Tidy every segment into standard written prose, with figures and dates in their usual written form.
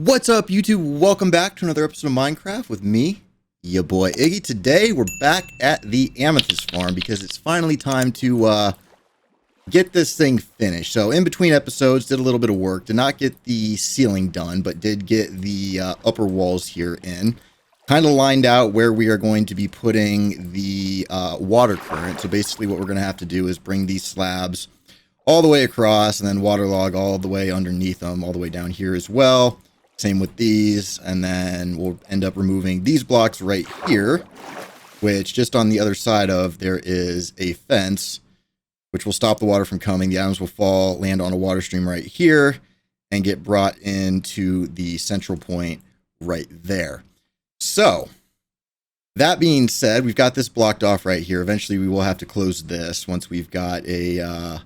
What's up, YouTube? Welcome back to another episode of Minecraft with me, your boy Iggy. Today, we're back at the Amethyst farm because it's finally time to get this thing finished. So, in between episodes, did a little bit of work. Did not get the ceiling done, but did get the upper walls here in. Kind of lined out where we are going to be putting the water current. So, basically, what we're going to have to do is bring these slabs all the way across and then waterlog all the way underneath them, all the way down here as well. Same with these, and then we'll end up removing these blocks right here, which just on the other side of there is a fence, which will stop the water from coming. The items will fall, land on a water stream right here, and get brought into the central point right there. So, that being said, we've got this blocked off right here. Eventually, we will have to close this once we've got a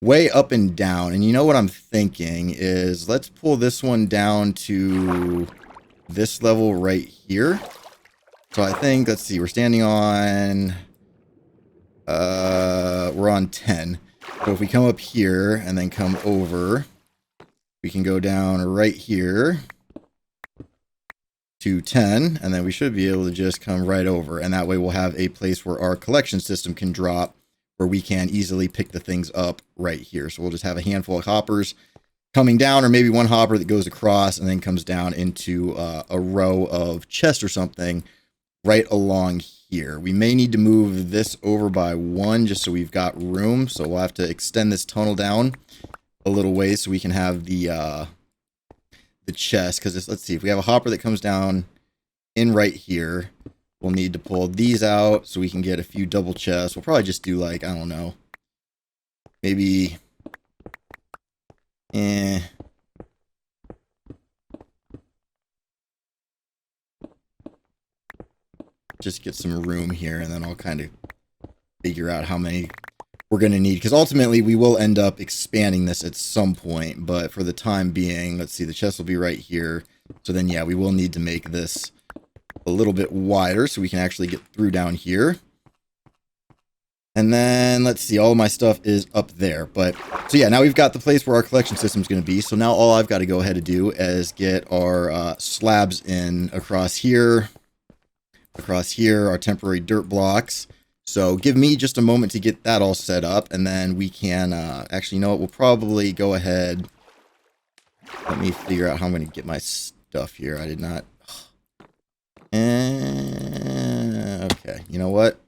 way up and down. And you know what I'm thinking is let's pull this one down to this level right here. So I think, let's see, we're standing on we're on 10. So if we come up here and then come over, we can go down right here to 10, and then we should be able to just come right over, and that way we'll have a place where our collection system can drop, where we can easily pick the things up right here. So we'll just have a handful of hoppers coming down, or maybe one hopper that goes across and then comes down into a row of chests or something right along here. We may need to move this over by one just so we've got room. So we'll have to extend this tunnel down a little ways so we can have the chest. Because let's see, if we have a hopper that comes down in right here, we'll need to pull these out so we can get a few double chests. We'll probably just do like, I don't know, maybe, just get some room here, and then I'll kind of figure out how many we're going to need. Because ultimately, we will end up expanding this at some point. But for the time being, let's see, the chest will be right here. So then, yeah, we will need to make this a little bit wider so we can actually get through down here. And then let's see, all of my stuff is up there. But so yeah, now we've got the place where our collection system is going to be. So now all I've got to go ahead and do is get our slabs in across here, our temporary dirt blocks. So give me just a moment to get that all set up, and then we can actually, you know what, we'll probably go ahead. Let me figure out how I'm going to get my stuff here. I did not. Okay, you know what?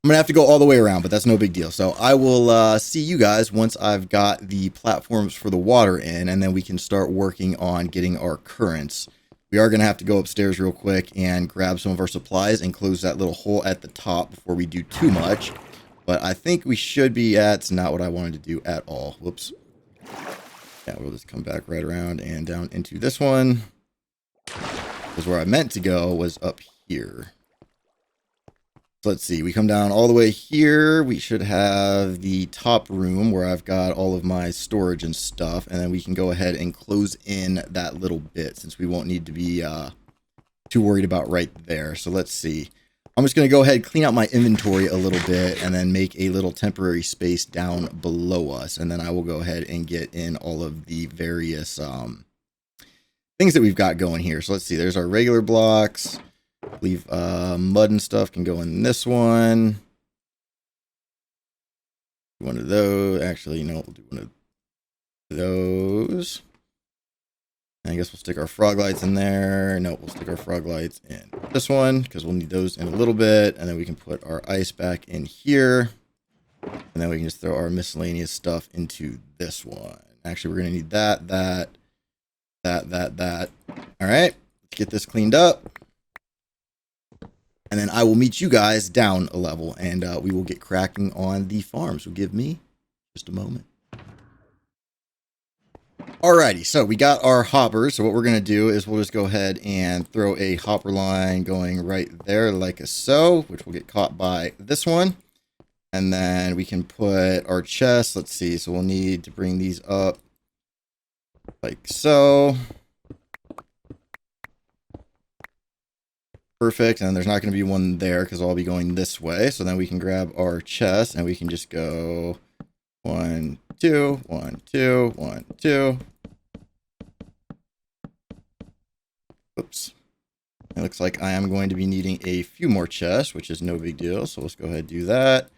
I'm going to have to go all the way around, but that's no big deal. So I will see you guys once I've got the platforms for the water in, and then we can start working on getting our currents. We are going to have to go upstairs real quick and grab some of our supplies and close that little hole at the top before we do too much. But I think we should be at, it's not what I wanted to do at all. Whoops. Yeah, we'll just come back right around and down into this one. Because where I meant to go was up here. So let's see, we come down all the way here. We should have the top room where I've got all of my storage and stuff. And then we can go ahead and close in that little bit since we won't need to be too worried about right there. So let's see. I'm just going to go ahead and clean out my inventory a little bit and then make a little temporary space down below us. And then I will go ahead and get in all of the various things that we've got going here. So let's see, there's our regular blocks. Leave mud and stuff can go in this one. One of those. Actually, no, we'll do one of those. I guess we'll stick our frog lights in there. No, we'll stick our frog lights in this one because we'll need those in a little bit. And then we can put our ice back in here. And then we can just throw our miscellaneous stuff into this one. Actually, we're going to need that. All right, let's get this cleaned up. And then I will meet you guys down a level, and we will get cracking on the farm. So give me just a moment. Alrighty, so we got our hoppers. So what we're going to do is we'll just go ahead and throw a hopper line going right there like so, which will get caught by this one. And then we can put our chests. Let's see, so we'll need to bring these up like so. Perfect, and there's not going to be one there because I'll be going this way. So then we can grab our chest and we can just go 1, 2, 1, 2, 1, 2. Oops. It looks like I am going to be needing a few more chests, which is no big deal. So let's go ahead and do that.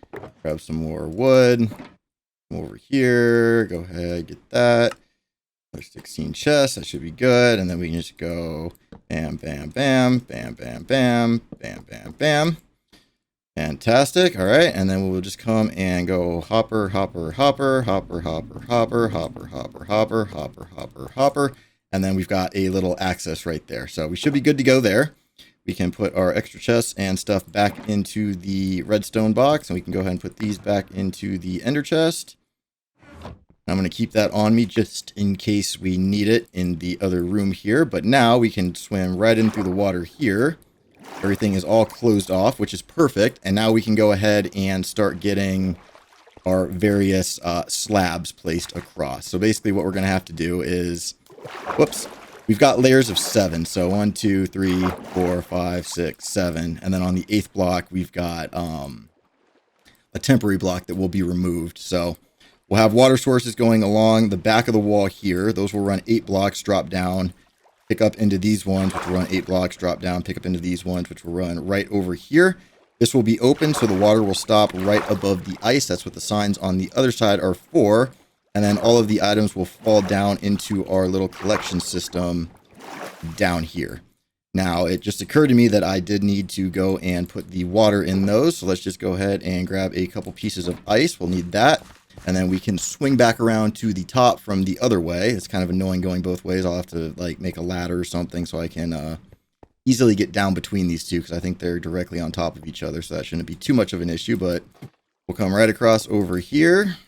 Grab some more wood. Come over here. Go ahead, get that. There's 16 chests. That should be good. And then we can just go bam, bam, bam, bam, bam, bam, bam, bam, bam. Fantastic. All right. And then we'll just come and go hopper, hopper, hopper, hopper, hopper, hopper, hopper, hopper, hopper, hopper, hopper, hopper. And then we've got a little access right there. So we should be good to go there. We can put our extra chests and stuff back into the redstone box. And we can go ahead and put these back into the ender chest. I'm going to keep that on me just in case we need it in the other room here. But now we can swim right in through the water here. Everything is all closed off, which is perfect. And now we can go ahead and start getting our various slabs placed across. So basically what we're going to have to do is... Whoops. We've got layers of 7. So 1, 2, 3, 4, 5, 6, 7. And then on the 8th block, we've got a temporary block that will be removed. So we'll have water sources going along the back of the wall here. Those will run 8 blocks, drop down, pick up into these ones, which will run 8 blocks, drop down, pick up into these ones, which will run right over here. This will be open, so the water will stop right above the ice. That's what the signs on the other side are for. And then all of the items will fall down into our little collection system down here. Now, it just occurred to me that I did need to go and put the water in those. So let's just go ahead and grab a couple pieces of ice. We'll need that. And then we can swing back around to the top from the other way. It's kind of annoying going both ways. I'll have to like make a ladder or something so I can easily get down between these two, because I think they're directly on top of each other. So that shouldn't be too much of an issue, but we'll come right across over here.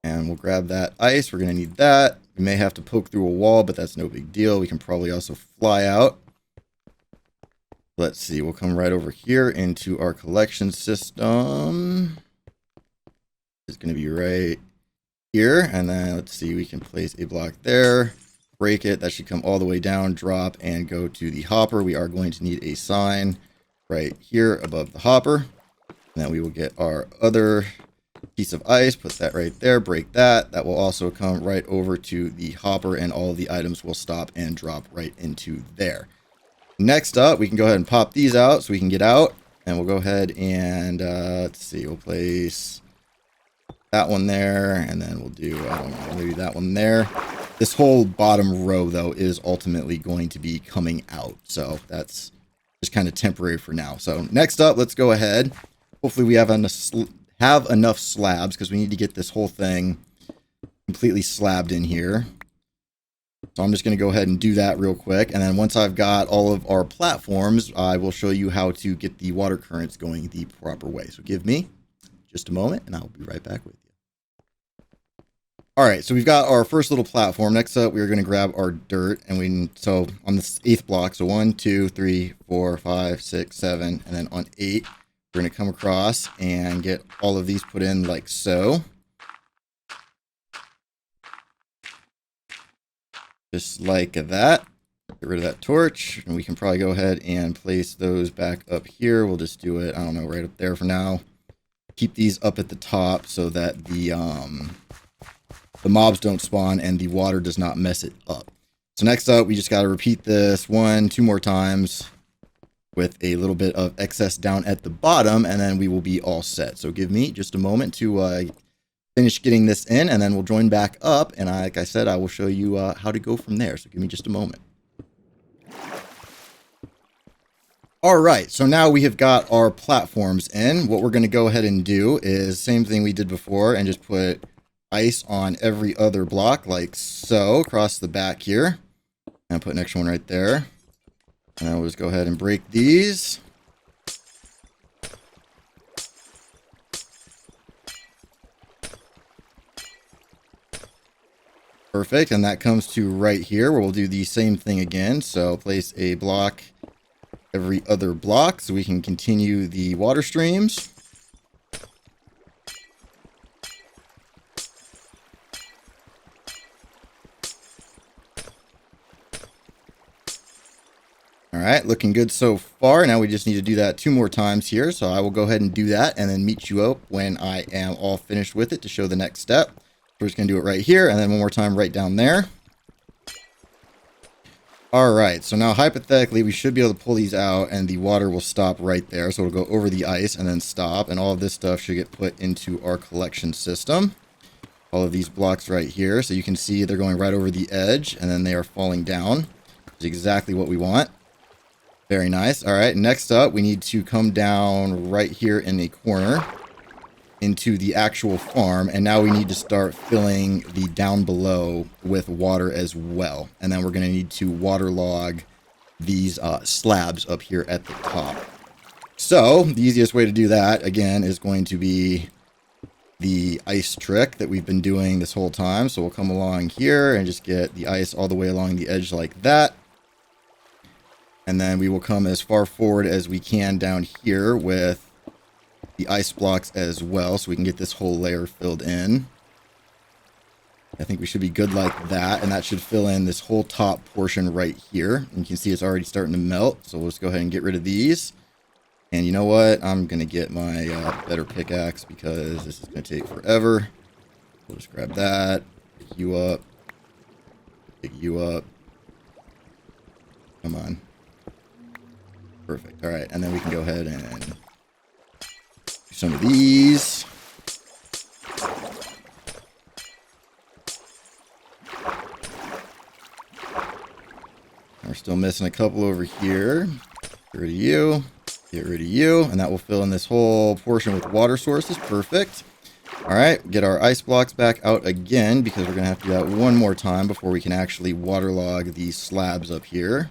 And we'll grab that ice. We're going to need that. We may have to poke through a wall, but that's no big deal. We can probably also fly out. Let's see. We'll come right over here into our collection system. It's going to be right here. And then let's see. We can place a block there. Break it. That should come all the way down, drop, and go to the hopper. We are going to need a sign right here above the hopper. And then we will get our other piece of ice, put that right there, break that. That will also come right over to the hopper, and all of the items will stop and drop right into there. Next up, we can go ahead and pop these out so we can get out. And we'll go ahead and, let's see, we'll place that one there, and then we'll do, I don't know, maybe that one there. This whole bottom row, though, is ultimately going to be coming out. So that's just kind of temporary for now. So next up, let's go ahead. Hopefully we have enough slabs, because we need to get this whole thing completely slabbed in here. So I'm just going to go ahead and do that real quick. And then once I've got all of our platforms, I will show you how to get the water currents going the proper way. So give me just a moment and I'll be right back with you. All right, so we've got our first little platform. Next up, we're going to grab our dirt, and so on this 8th block, so 1, 2, 3, 4, 5, 6, 7, and then on 8, we're going to come across and get all of these put in like so. Just like that. Get rid of that torch, and we can probably go ahead and place those back up here. We'll just do it, I don't know, right up there for now. Keep these up at the top so that the mobs don't spawn and the water does not mess it up. So next up, we just got to repeat this 1, 2 more times with a little bit of excess down at the bottom, and then we will be all set. So give me just a moment to finish getting this in, and then we'll join back up. And like I said, I will show you how to go from there. So give me just a moment. All right, so now we have got our platforms in. What we're going to go ahead and do is same thing we did before, and just put ice on every other block like so across the back here, and put an extra one right there. And then we'll just go ahead and break these. Perfect, and that comes to right here where we'll do the same thing again. So place a block every other block so we can continue the water streams. All right, looking good so far. Now we just need to do that 2 more times here. So I will go ahead and do that and then meet you up when I am all finished with it to show the next step. We're just going to do it right here and then one more time right down there. All right, so now hypothetically, we should be able to pull these out and the water will stop right there. So it'll go over the ice and then stop. And all of this stuff should get put into our collection system. All of these blocks right here. So you can see they're going right over the edge and then they are falling down. Which is exactly what we want. Very nice. All right, next up, we need to come down right here in the corner into the actual farm, and now we need to start filling the down below with water as well. And then we're going to need to waterlog these slabs up here at the top. So the easiest way to do that, again, is going to be the ice trick that we've been doing this whole time. So we'll come along here and just get the ice all the way along the edge like that. And then we will come as far forward as we can down here with the ice blocks as well, so we can get this whole layer filled in. I think we should be good like that, and that should fill in this whole top portion right here. And you can see it's already starting to melt, so we'll just go ahead and get rid of these. And you know what? I'm going to get my better pickaxe because this is going to take forever. We'll just grab that, pick you up, pick you up. Come on. Perfect. All right, and then we can go ahead and some of these. We're still missing a couple over here. Get rid of you. Get rid of you. And that will fill in this whole portion with water sources. Perfect. All right. Get our ice blocks back out again because we're going to have to do that one more time before we can actually waterlog these slabs up here.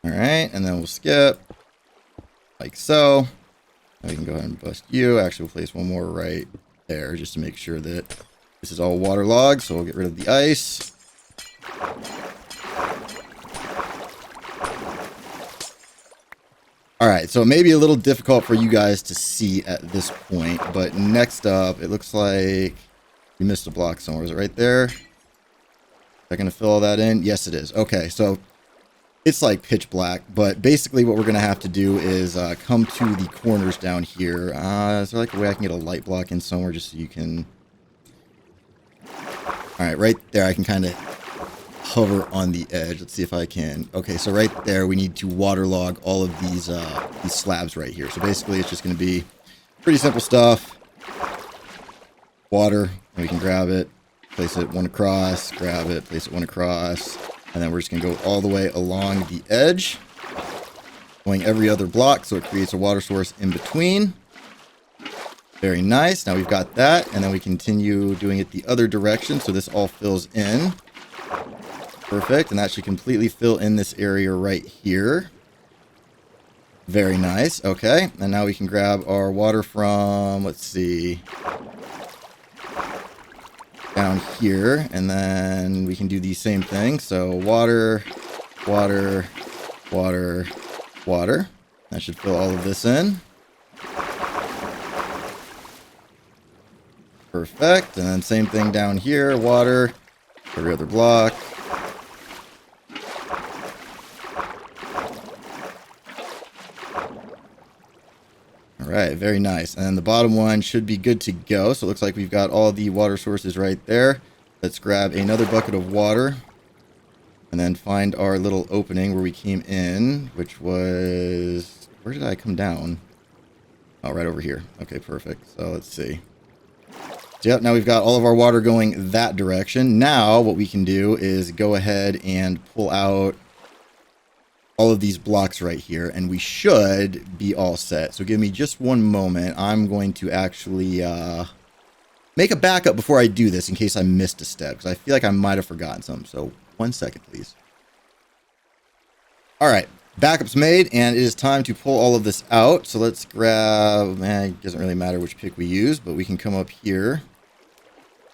All right. And then we'll skip. Like so. Now we can go ahead and bust you. Actually, we'll place one more right there just to make sure that this is all waterlogged. So we'll get rid of the ice. All right, so it may be a little difficult for you guys to see at this point, but next up, it looks like you missed a block somewhere. Is it right there? Is that going to fill all that in? Yes, it is. Okay, so it's like pitch black, but basically what we're going to have to do is come to the corners down here. Is there like a way I can get a light block in somewhere just so you can... All right, right there I can kind of hover on the edge. Let's see if I can. Okay, so right there we need to waterlog all of these slabs right here. So basically it's just going to be pretty simple stuff. Water, and we can grab it, place it one across, grab it, place it one across. And then we're just going to go all the way along the edge, going every other block so it creates a water source in between. Very nice. Now we've got that, and then we continue doing it the other direction so this all fills in. Perfect, and that should completely fill in this area right here. Very nice. Okay, and now we can grab our water from, let's see, down here, and then we can do the same thing. So water, water, water, water. That should fill all of this in. Perfect. And then same thing down here, water, every other block. Alright, very nice. And the bottom one should be good to go. So it looks like we've got all the water sources right there. Let's grab another bucket of water. And then find our little opening where we came in, which was... Where did I come down? Oh, right over here. Okay, perfect. So let's see. So yep, now we've got all of our water going that direction. Now what we can do is go ahead and pull out all of these blocks right here, and we should be all set. So give me just one moment. I'm going to actually make a backup before I do this in case I missed a step, because I feel like I might have forgotten something. So 1 second, please. All right, backup's made, and it is time to pull all of this out. So let's grab, it doesn't really matter which pick we use, but we can come up here,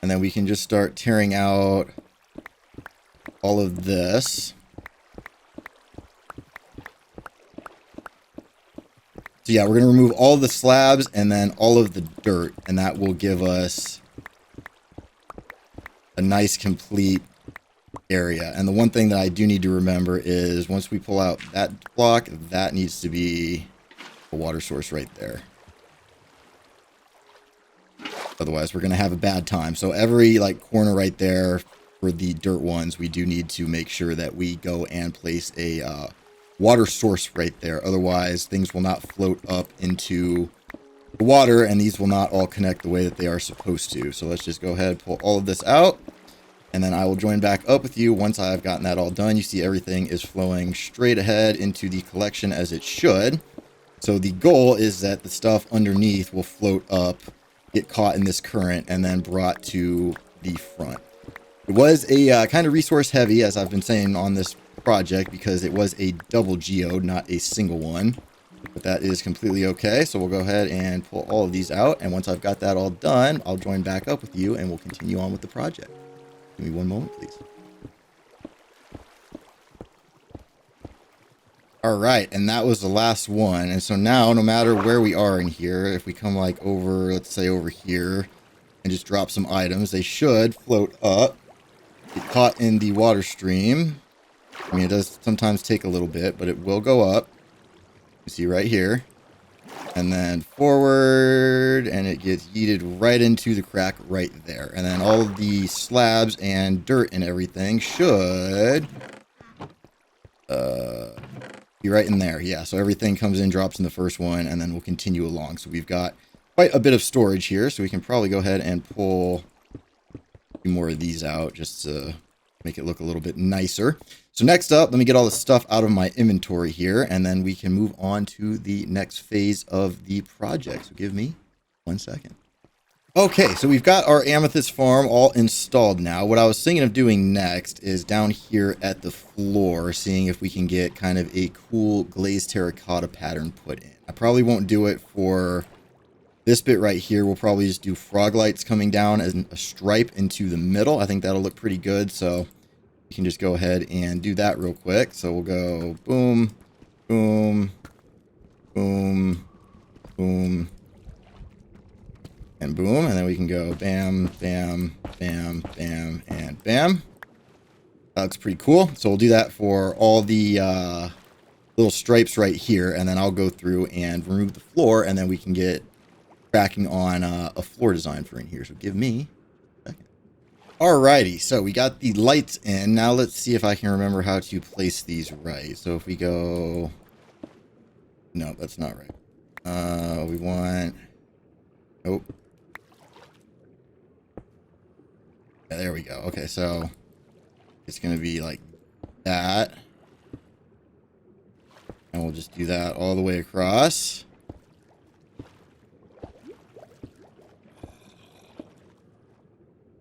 and then we can just start tearing out all of this. So yeah, we're going to remove all of the slabs and then all of the dirt, and that will give us a nice complete area. And the one thing that I do need to remember is once we pull out that block, that needs to be a water source right there. Otherwise, we're going to have a bad time. So every like corner right there, for the dirt ones, we do need to make sure that we go and place a water source right there. Otherwise, things will not float up into the water, and these will not all connect the way that they are supposed to. So let's just go ahead and pull all of this out, and then I will join back up with you once I've gotten that all done. You see everything is flowing straight ahead into the collection as it should. So the goal is that the stuff underneath will float up, get caught in this current, and then brought to the front. It was a kind of resource heavy, as I've been saying on this project, because it was a double geode, not a single one. But that is completely okay. So we'll go ahead and pull all of these out. And once I've got that all done, I'll join back up with you and we'll continue on with the project. Give me one moment, please. All right, and that was the last one. And so now, no matter where we are in here, if we come like over, let's say over here, and just drop some items, they should float up, get caught in the water stream. I mean, it does sometimes take a little bit, but it will go up. You see right here. And then forward, and it gets yeeted right into the crack right there. And then all of the slabs and dirt and everything should be right in there. Yeah, so everything comes in, drops in the first one, and then we'll continue along. So we've got quite a bit of storage here, so we can probably go ahead and pull a few more of these out just to make it look a little bit nicer. So next up, let me get all the stuff out of my inventory here, and then we can move on to the next phase of the project. So give me 1 second. Okay, so we've got our Amethyst farm all installed now. What I was thinking of doing next is down here at the floor, seeing if we can get kind of a cool glazed terracotta pattern put in. I probably won't do it for this bit right here. We'll probably just do frog lights coming down as a stripe into the middle. I think that'll look pretty good, so you can just go ahead and do that real quick. So we'll go boom, boom, boom, boom, and boom. And then we can go bam, bam, bam, bam, and bam. That looks pretty cool. So we'll do that for all the little stripes right here. And then I'll go through and remove the floor, and then we can get cracking on a floor design for in here. So give me a second. Alrighty, so we got the lights in. Now let's see if I can remember how to place these right. So if we go... No, that's not right. We want... Nope. Yeah, there we go. Okay, so it's going to be like that. And we'll just do that all the way across.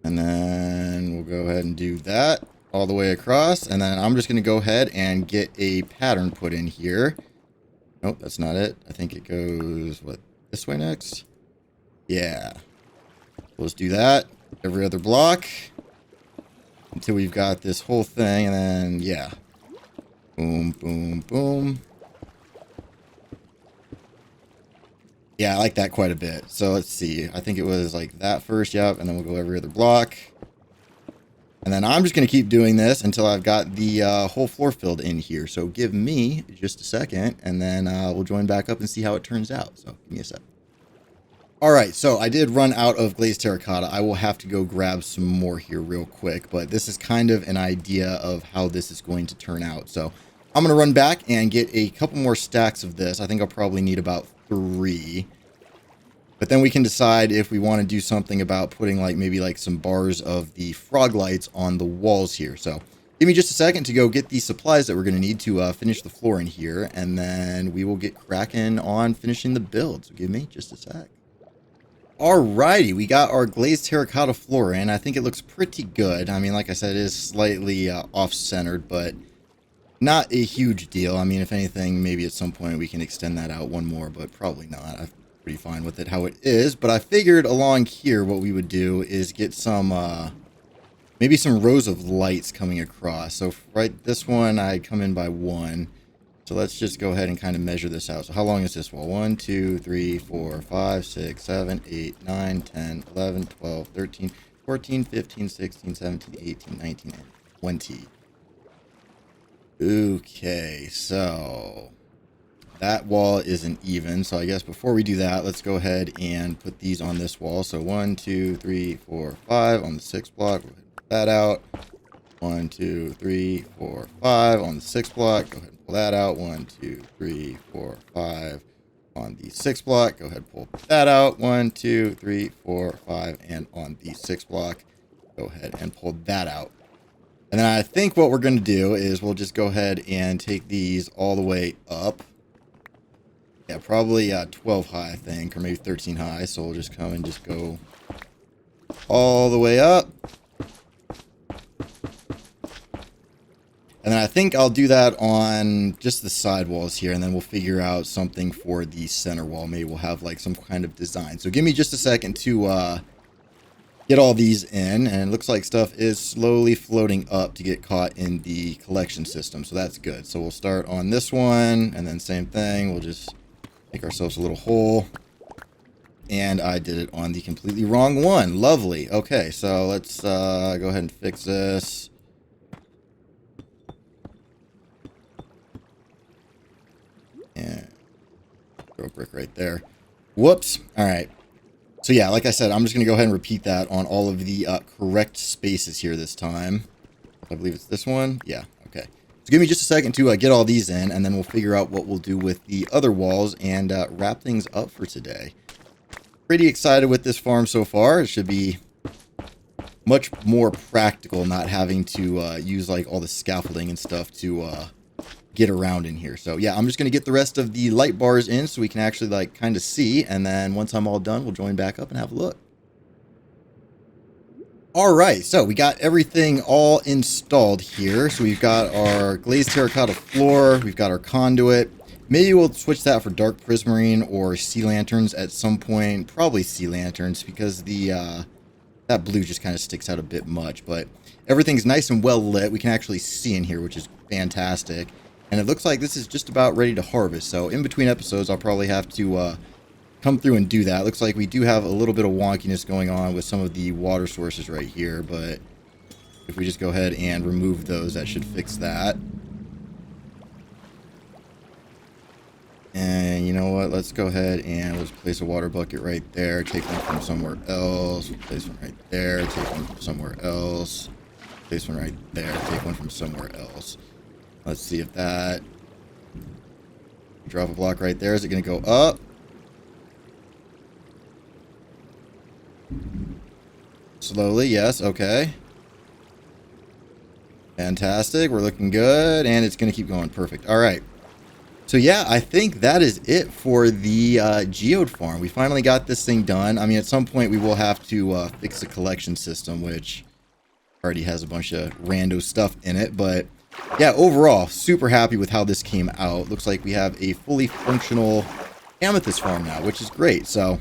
And then we'll go ahead and do that all the way across. And then I'm just going to go ahead and get a pattern put in here. Nope, that's not it. I think it goes, what, this way next? Yeah. Let's do that. Every other block. Until we've got this whole thing. And then, yeah. Boom, boom, boom. Yeah, I like that quite a bit. So let's see. I think it was like that first. Yep. And then we'll go every other block. And then I'm just going to keep doing this until I've got the whole floor filled in here. So give me just a second. And then we'll join back up and see how it turns out. So give me a sec. All right. So I did run out of glazed terracotta. I will have to go grab some more here real quick. But this is kind of an idea of how this is going to turn out. So I'm going to run back and get a couple more stacks of this. I think I'll probably need about 3. But then we can decide if we want to do something about putting like maybe like some bars of the frog lights on the walls here. So give me just a second to go get the supplies that we're going to need to finish the floor in here. And then we will get cracking on finishing the build. So give me just a sec. Alrighty, we got our glazed terracotta floor in. I think it looks pretty good. I mean, like I said, it is slightly off-centered, but not a huge deal. I mean, if anything, maybe at some point we can extend that out one more, but probably not. I'm pretty fine with it how it is. But I figured along here what we would do is get some, maybe some rows of lights coming across. So right, this one, I come in by 1. So let's just go ahead and kind of measure this out. So how long is this wall? 1, 2, 3, 4, 5, 6, 7, 8, 9, 10, 11, 12, 13, 14, 15, 16, 17, 18, 19, and 20. Okay, so that wall isn't even. So I guess before we do that, let's go ahead and put these on this wall. So 1, 2, 3, 4, 5 on the 6th block. We'll put that out. 1, 2, 3, 4, 5 on the 6th block. Go ahead and pull that out. 1, 2, 3, 4, 5 on the 6th block. Go ahead and pull that out. 1, 2, 3, 4, 5, and on the 6th block, go ahead and pull that out. And then I think what we're going to do is we'll just go ahead and take these all the way up. Yeah, probably 12 high, I think, or maybe 13 high. So we'll just come and just go all the way up. And then I think I'll do that on just the side walls here, and then we'll figure out something for the center wall. Maybe we'll have like some kind of design. So give me just a second to get all these in, and it looks like stuff is slowly floating up to get caught in the collection system. So that's good. So we'll start on this one, and then same thing. We'll just make ourselves a little hole. And I did it on the completely wrong one. Lovely. Okay, so let's go ahead and fix this. And throw a brick right there. Whoops. All right. So yeah, like I said, I'm just going to go ahead and repeat that on all of the correct spaces here this time. I believe it's this one. Yeah. Okay. So give me just a second to get all these in, and then we'll figure out what we'll do with the other walls and wrap things up for today. Pretty excited with this farm so far. It should be much more practical not having to use like all the scaffolding and stuff to get around in here. So yeah, I'm just going to get the rest of the light bars in so we can actually like kind of see, and then once I'm all done, we'll join back up and have a look. All right, so we got everything all installed here. So we've got our glazed terracotta floor, we've got our conduit. Maybe we'll switch that for dark prismarine or sea lanterns at some point. Probably sea lanterns, because the that blue just kind of sticks out a bit much. But everything's nice and well lit. We can actually see in here, which is fantastic. And it looks like this is just about ready to harvest. So in between episodes, I'll probably have to come through and do that. It looks like we do have a little bit of wonkiness going on with some of the water sources right here. But if we just go ahead and remove those, that should fix that. And you know what? Let's go ahead and let's place a water bucket right there. Take one from somewhere else. Place one right there. Take one from somewhere else. Place one right there. Take one from somewhere else. Let's see if that... Drop a block right there. Is it going to go up? Slowly, yes. Okay. Fantastic. We're looking good. And it's going to keep going. Perfect. All right. So yeah, I think that is it for the geode farm. We finally got this thing done. I mean, at some point we will have to fix the collection system, which already has a bunch of rando stuff in it. But yeah, overall, super happy with how this came out. Looks like we have a fully functional amethyst farm now, which is great. So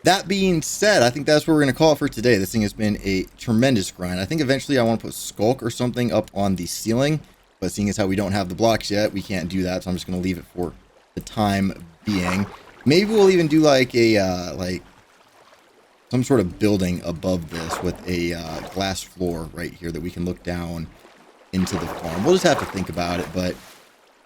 that being said, I think that's what we're going to call it for today. This thing has been a tremendous grind. I think eventually I want to put Skulk or something up on the ceiling. But seeing as how we don't have the blocks yet, we can't do that. So I'm just going to leave it for the time being. Maybe we'll even do like a, like some sort of building above this with a glass floor right here that we can look down into the farm. We'll just have to think about it. But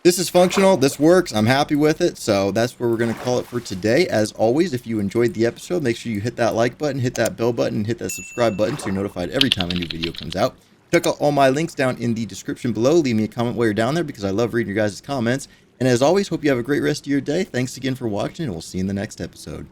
this is functional. This works. I'm happy with it. So that's where we're going to call it for today. As always, if you enjoyed the episode, make sure you hit that like button, hit that bell button, and hit that subscribe button so you're notified every time a new video comes out. Check out all my links down in the description below. Leave me a comment while you're down there because I love reading your guys' comments. And as always, hope you have a great rest of your day. Thanks again for watching, and we'll see you in the next episode.